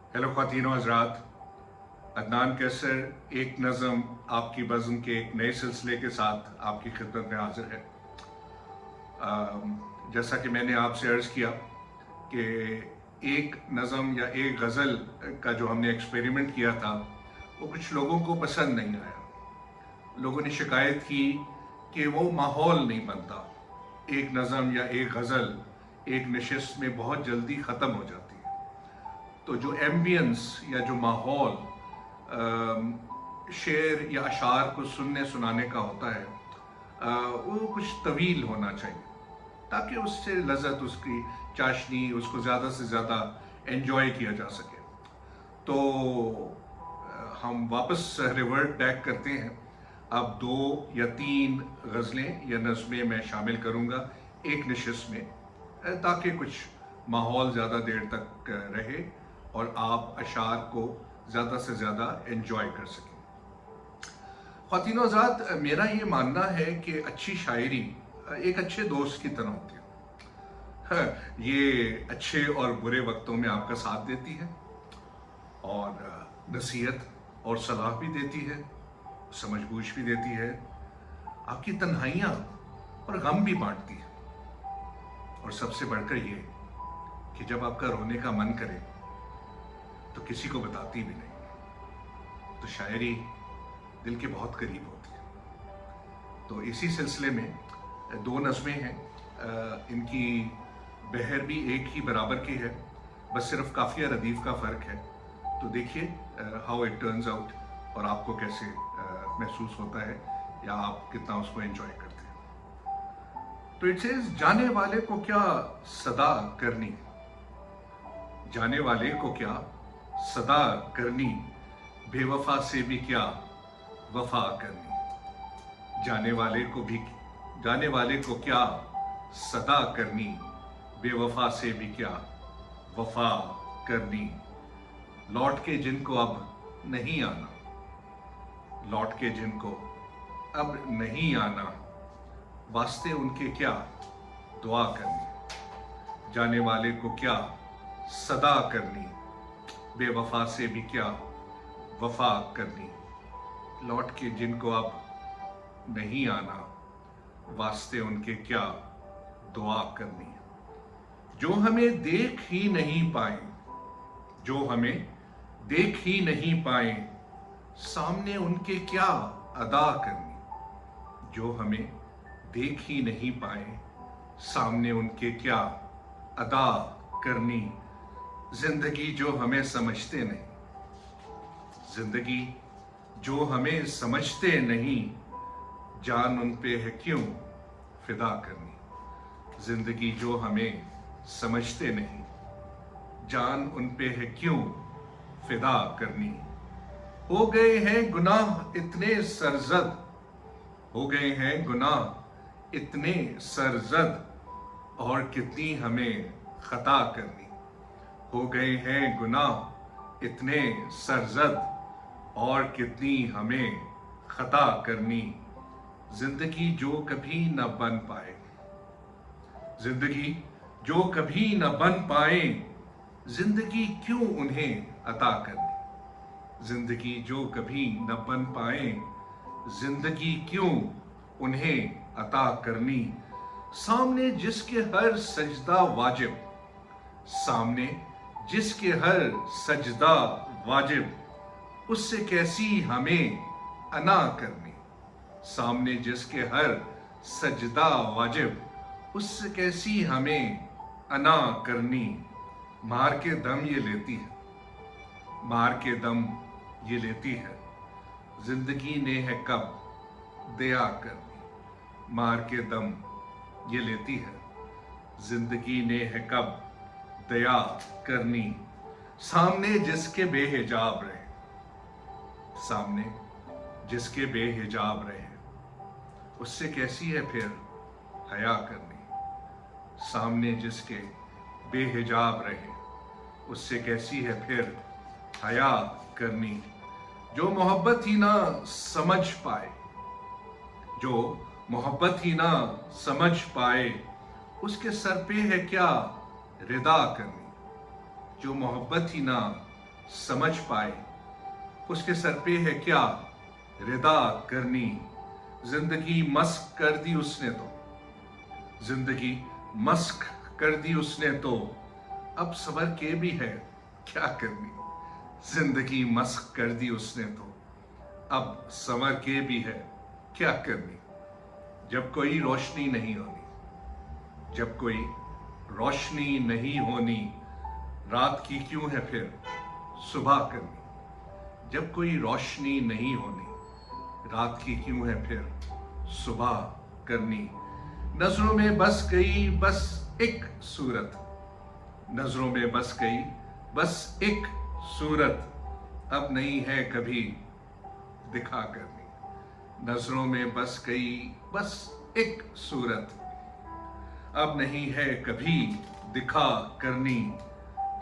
Hello ख्वातीनो हज़रात, अदनान कैसर एक नज़म आपकी बज़्म के एक नए सिलसिले के साथ आपकी खिदमत में हाजिर है। जैसा कि मैंने आपसे अर्ज़ किया कि एक नज़म या एक गज़ल का जो हमने एक्सपेरिमेंट किया था वो कुछ लोगों को पसंद नहीं आया। लोगों ने शिकायत की कि वो माहौल नहीं बनता। एक नज़म या एक गज़ल एक नशिस्त में बहुत जल्दी ख़त्म हो जाती है। तो जो एम्बियंस या जो माहौल शेर या अशार को सुनने सुनाने का होता है वो कुछ तवील होना चाहिए ताकि उससे लज़्ज़त, उसकी चाशनी, उसको ज़्यादा से ज़्यादा एंजॉय किया जा सके। तो हम वापस रिवर्ट बैक करते हैं। अब 2 या 3 गज़लें या नज़में मैं शामिल करूँगा एक नशिस्त में ताकि कुछ माहौल ज़्यादा देर तक रहे और आप अशार को ज़्यादा से ज़्यादा एंजॉय कर सकें। ख्वातीनो हज़रात, मेरा ये मानना है कि अच्छी शायरी एक अच्छे दोस्त की तरह होती है। ये अच्छे और बुरे वक्तों में आपका साथ देती है और नसीहत और सलाह भी देती है, समझबूझ भी देती है, आपकी तन्हाइयाँ और गम भी बांटती है। और सबसे बढ़कर ये कि जब आपका रोने का मन करे तो किसी को बताती भी नहीं। तो शायरी दिल के बहुत करीब होती है। तो इसी सिलसिले में 2 नज़में हैं। इनकी बहर भी एक ही बराबर की है, बस सिर्फ काफिया रदीफ का फ़र्क है। तो देखिए हाउ इट टर्न्स आउट और आपको कैसे महसूस होता है या आप कितना उसको एंजॉय करते हैं। तो इट सेज, जाने वाले को क्या सदा करनी, जाने वाले को क्या सदा करनी, बेवफा से भी क्या वफा करनी। जाने वाले को क्या सदा करनी, बेवफा से भी क्या वफा करनी। लौट के जिनको अब नहीं आना, लौट के जिनको अब नहीं आना, वास्ते उनके क्या दुआ करनी। जाने वाले को क्या सदा करनी, बेवफा से भी क्या वफा करनी। लौट के जिनको अब नहीं आना, वास्ते उनके क्या दुआ करनी। जो हमें देख ही नहीं पाए, जो हमें देख ही नहीं पाए, सामने उनके क्या अदा करनी। जो हमें देख ही नहीं पाए, सामने उनके क्या अदा करनी। जिंदगी जो हमें समझते नहीं, जिंदगी जो हमें समझते नहीं, जान उन पे है क्यों फिदा करनी। जिंदगी जो हमें समझते नहीं, जान उन पे है क्यों फिदा करनी। हो गए हैं गुनाह इतने सरजद, हो गए हैं गुनाह इतने सरजद, और कितनी हमें खता करनी। हो गए हैं गुनाह इतने सरजद, और कितनी हमें खता करनी। जिंदगी जो कभी न बन पाए, जिंदगी जो कभी न बन पाए, जिंदगी क्यों उन्हें अता करनी। जिंदगी जो कभी न बन पाए, जिंदगी क्यों उन्हें अता करनी। सामने जिसके हर सजदा वाजिब, सामने जिसके हर सजदा वाजिब, उससे कैसी हमें अना करनी। सामने जिसके हर सजदा वाजिब, उससे कैसी हमें अना करनी। मार के दम ये लेती है, मार के दम ये लेती है, जिंदगी ने है कब दया करनी। मार के दम ये लेती है, जिंदगी ने है कब दया करनी। सामने जिसके बेहिजाब रहे, सामने जिसके बेहिजाब रहे, उससे कैसी है फिर हया करनी। सामने जिसके बेहिजाब रहे, उससे कैसी है फिर हया करनी। जो मोहब्बत ही ना समझ पाए, जो मोहब्बत ही ना समझ पाए, उसके सर पे है क्या रिदा करनी। जो मोहब्बत ही ना समझ पाए उसके सर पे है क्या रिदा करनी। जिंदगी मस्क कर दी उसने तो, जिंदगी मस्क कर दी उसने तो, अब सबर के भी है क्या करनी। जिंदगी मस्क कर दी उसने तो, अब संवर के भी है क्या करनी। जब कोई रोशनी नहीं होनी, जब कोई रोशनी नहीं होनी, रात की क्यों है फिर सुबह करनी। जब कोई रोशनी नहीं होनी, रात की क्यों है फिर सुबह करनी। नजरों में बस गई बस एक सूरत, नजरों में बस गई बस एक सूरत, अब नहीं है कभी दिखा करनी। नजरों में बस गई बस एक सूरत, अब नहीं है कभी दिखा करनी।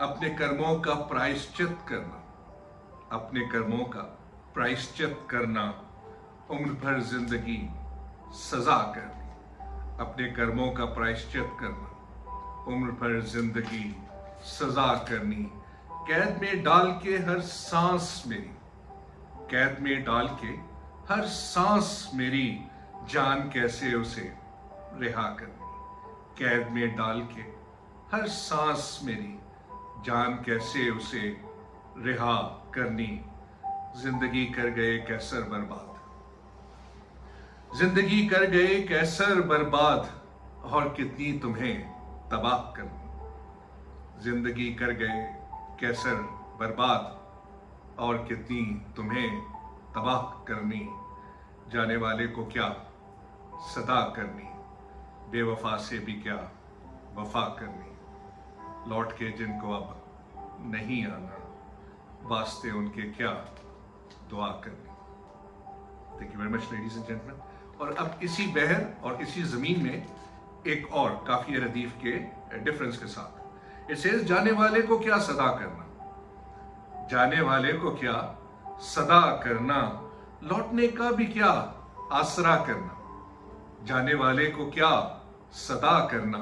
अपने कर्मों का प्रायश्चित करना, अपने कर्मों का प्रायश्चित करना, उम्र भर जिंदगी सजा करनी। अपने कर्मों का प्रायश्चित करना, उम्र भर जिंदगी सजा करनी। कैद में डाल के हर सांस मेरी, कैद में डाल के हर सांस मेरी, जान कैसे उसे रिहा करनी। कैद में डाल के हर सांस मेरी, जान कैसे उसे रिहा करनी। जिंदगी कर गए कैसर बर्बाद, जिंदगी कर गए कैसर बर्बाद, और कितनी तुम्हें तबाह करनी। जिंदगी कर गए कैसर बर्बाद, और कितनी तुम्हें तबाह करनी। जाने वाले को क्या सदा करनी, बेवफा से भी क्या वफा करनी। लौट के जिनको अब नहीं आना, वास्ते उनके क्या दुआ करनी। Thank you very much ladies and gentleman. और अब इसी बहर और इसी जमीन में एक और काफिया रदीफ के डिफरेंस के साथ इट सेज, जाने वाले को क्या सदा करना, जाने वाले को क्या सदा करना, लौटने का भी क्या आसरा करना। जाने वाले को क्या सदा करना,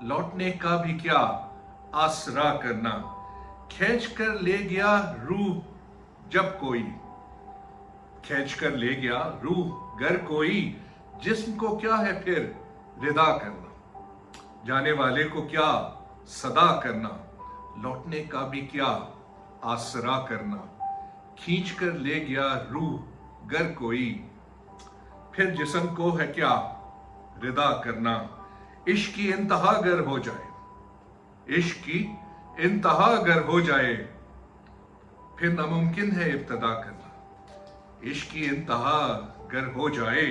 लौटने का भी क्या आसरा करना। खींच कर ले गया रूह जब कोई, खींच कर ले गया रूह गर कोई, जिस्म को क्या है फिर रिदा करना। जाने वाले को क्या सदा करना, लौटने का भी क्या आसरा करना। खींच कर ले गया रूह गर कोई, फिर जिस्म को है क्या रिदा करना। इश्क की इंतहा गर हो जाए, इश्क की इंतहा गर हो जाए, फिर नामुमकिन है इब्तदा करना। इश्क की इंतहा गर हो जाए,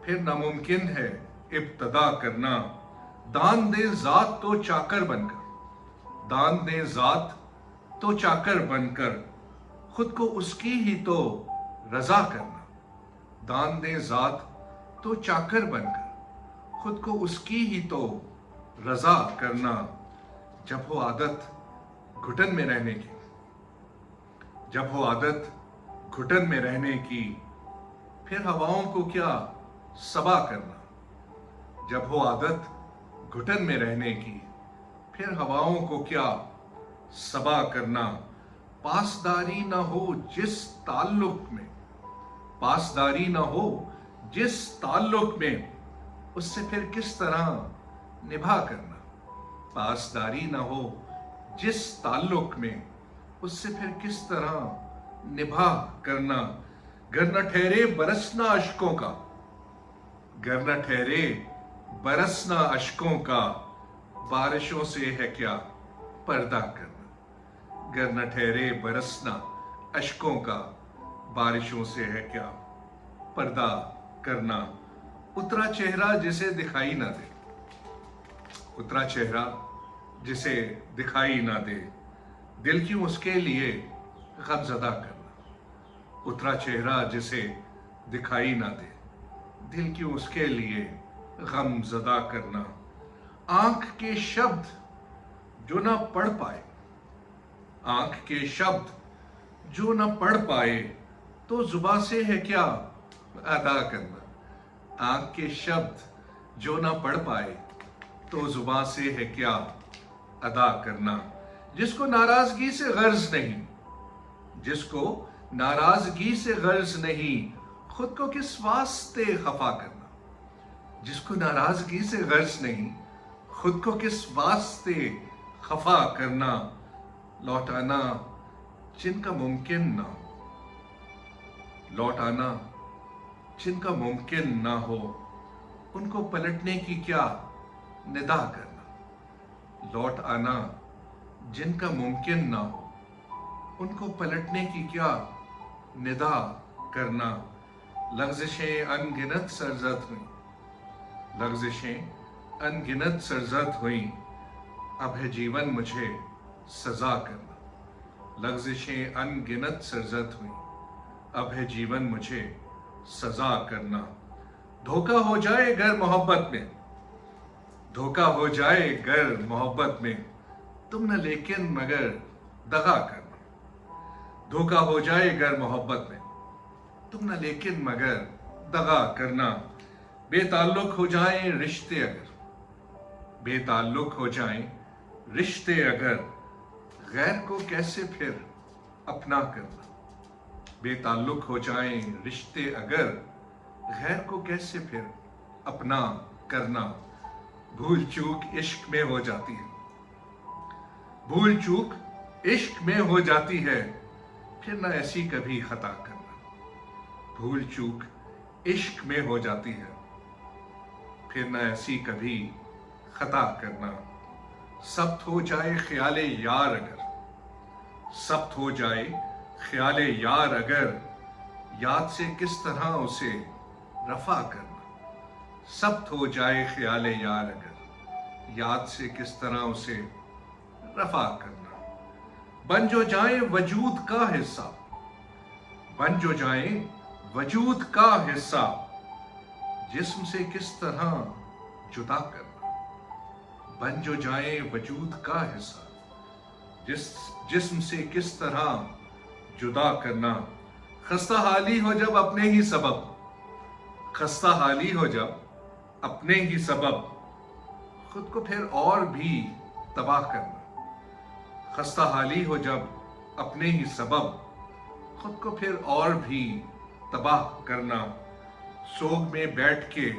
फिर नामुमकिन है इब्तदा करना। दान दे जात तो चाकर बनकर, दान दे जात तो चाकर बनकर, खुद को उसकी ही तो रजा करना। दान दे जात तो चाकर बनकर, खुद को उसकी ही तो रजा करना। जब हो आदत घुटन में रहने की, जब हो आदत घुटन में रहने की, फिर हवाओं को क्या सबा करना। जब हो आदत घुटन में रहने की, फिर हवाओं को क्या सबा करना। पासदारी ना हो जिस ताल्लुक में, पासदारी ना हो जिस ताल्लुक में, उससे फिर किस तरह निभा करना। पासदारी ना हो जिस ताल्लुक में, उससे फिर किस तरह निभा करना। गर न ठहरे बरसना अश्कों का, गर न ठहरे बरसना अश्कों का, बारिशों से है क्या पर्दा करना। गर न ठहरे बरसना अश्कों का, बारिशों से है क्या पर्दा करना। उतरा चेहरा जिसे दिखाई ना दे, उतरा चेहरा जिसे दिखाई ना दे, दिल क्यों उसके लिए गमज़दा करना। उतरा चेहरा जिसे दिखाई ना दे, दिल क्यों उसके लिए गमज़दा करना। आंख के शब्द जो ना पढ़ पाए, आंख के शब्द जो ना पढ़ पाए, तो जुबान से है क्या अदा करना। आंख के शब्द जो ना पढ़ पाए, तो जुबान से है क्या अदा करना। جس کو ناراضگی سے غرض نہیں، جس کو ناراضگی سے غرض نہیں، خود کو کس واسطے خفا کرنا، جس کو ناراضگی سے غرض نہیں، خود کو کس واسطے خفا کرنا، لوٹ آنا جن کا ممکن نہ ہو، لوٹ آنا جن کا ممکن نہ ہو، ان کو پلٹنے کی کیا ندا کرنا، لوٹ آنا جن کا ممکن نہ ہو، ان کو پلٹنے کی کیا ندا کرنا، لغزشیں ان گنت سرزد ہوئیں، لغزشیں ان گنت سرزد ہوئیں، اب ہے جیون مجھے سزا کرنا، لغزشیں ان گنت سرزد ہوئیں، اب ہے جیون مجھے سزا کرنا، دھوکہ ہو جائے گر محبت میں، دھوکہ ہو جائے گر محبت میں، تم نہ لیکن مگر دغا کرنا، دھوکہ ہو جائے گر محبت میں، تم نہ لیکن مگر دغا کرنا، بے تعلق ہو جائیں رشتے اگر، بے تعلق ہو جائیں رشتے اگر، غیر کو کیسے پھر اپنا کرنا، بے تعلق ہو جائیں رشتے اگر، غیر کو کیسے پھر اپنا کرنا، بھول چوک عشق میں ہو جاتی ہے، بھول چوک عشق میں ہو جاتی ہے، پھر نہ ایسی کبھی خطا کرنا، بھول چوک عشق میں ہو جاتی ہے، پھر نہ ایسی کبھی خطا کرنا، ثبت ہو جائے خیال یار اگر، ثبت ہو جائے خیال یار اگر، یاد سے کس طرح اسے رفع کرنا، ثبت ہو جائے خیال یار اگر، یاد سے کس طرح اسے رفع کرنا، بن جو جائیں وجود کا حصہ، بن جو جائیں وجود کا حصہ، جسم سے کس طرح جدا کرنا، بن جو جائیں وجود کا حصہ، جسم سے کس طرح جدا کرنا، خستہ حالی ہو جب اپنے ہی سبب، خستہ حالی ہو جب اپنے ہی سبب، خود کو پھر اور بھی تباہ کرنا، خستہ حالی ہو جب اپنے ہی سبب، خود کو پھر اور بھی تباہ کرنا، سوگ میں بیٹھ کے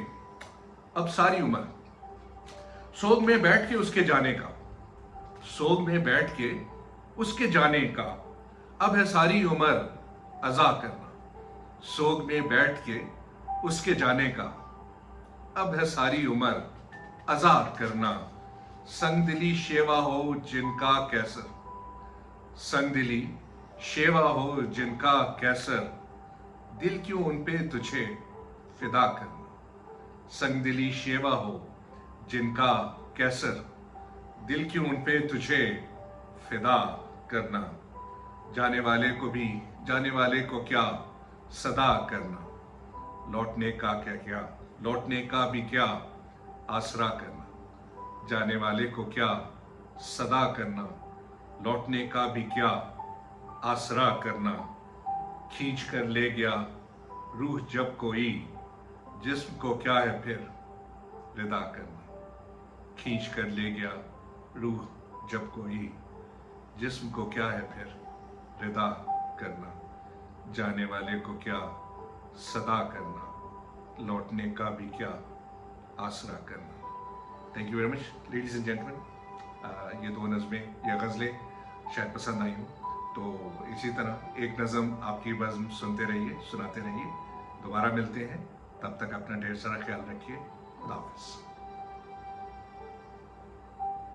اب ساری عمر، سوگ میں بیٹھ کے اس کے جانے کا، سوگ میں بیٹھ کے اس کے جانے کا، اب ہے ساری عمر عزا کرنا، سوگ میں بیٹھ کے اس کے جانے کا، اب ہے ساری عمر عزا کرنا، سنگ دلی شیوا ہو جن کا کیسر، سنگ دلی شیوا ہو جن کا کیسر، دل کیوں ان پہ تجھے فدا کرنا، سنگ دلی شیوا ہو جن کا کیسر، دل کیوں ان پہ تجھے فدا کرنا، جانے والے کو بھی جانے والے کو کیا صدا کرنا، لوٹنے کا کیا لوٹنے کا بھی کیا آسرا کرنا، جانے والے کو کیا صدا کرنا، لوٹنے کا بھی کیا آسرا کرنا، کھینچ کر لے گیا روح جب کوئی، جسم کو کیا ہے پھر ردا کرنا، کھینچ کر لے گیا روح جب کوئی، جسم کو کیا ہے پھر ردا کرنا، جانے والے کو کیا صدا کرنا، لوٹنے کا بھی کیا آسرا کرنا۔ Thank you very much ladies and gentleman, یہ دو نظمیں یا غزلیں شاید پسند آئی ہوں، تو اسی طرح ایک نظم آپ کی بزم سنتے رہیے، سناتے رہیے، دوبارہ ملتے ہیں، تب تک اپنا ڈھیر سارا خیال رکھیے، خدا حافظ۔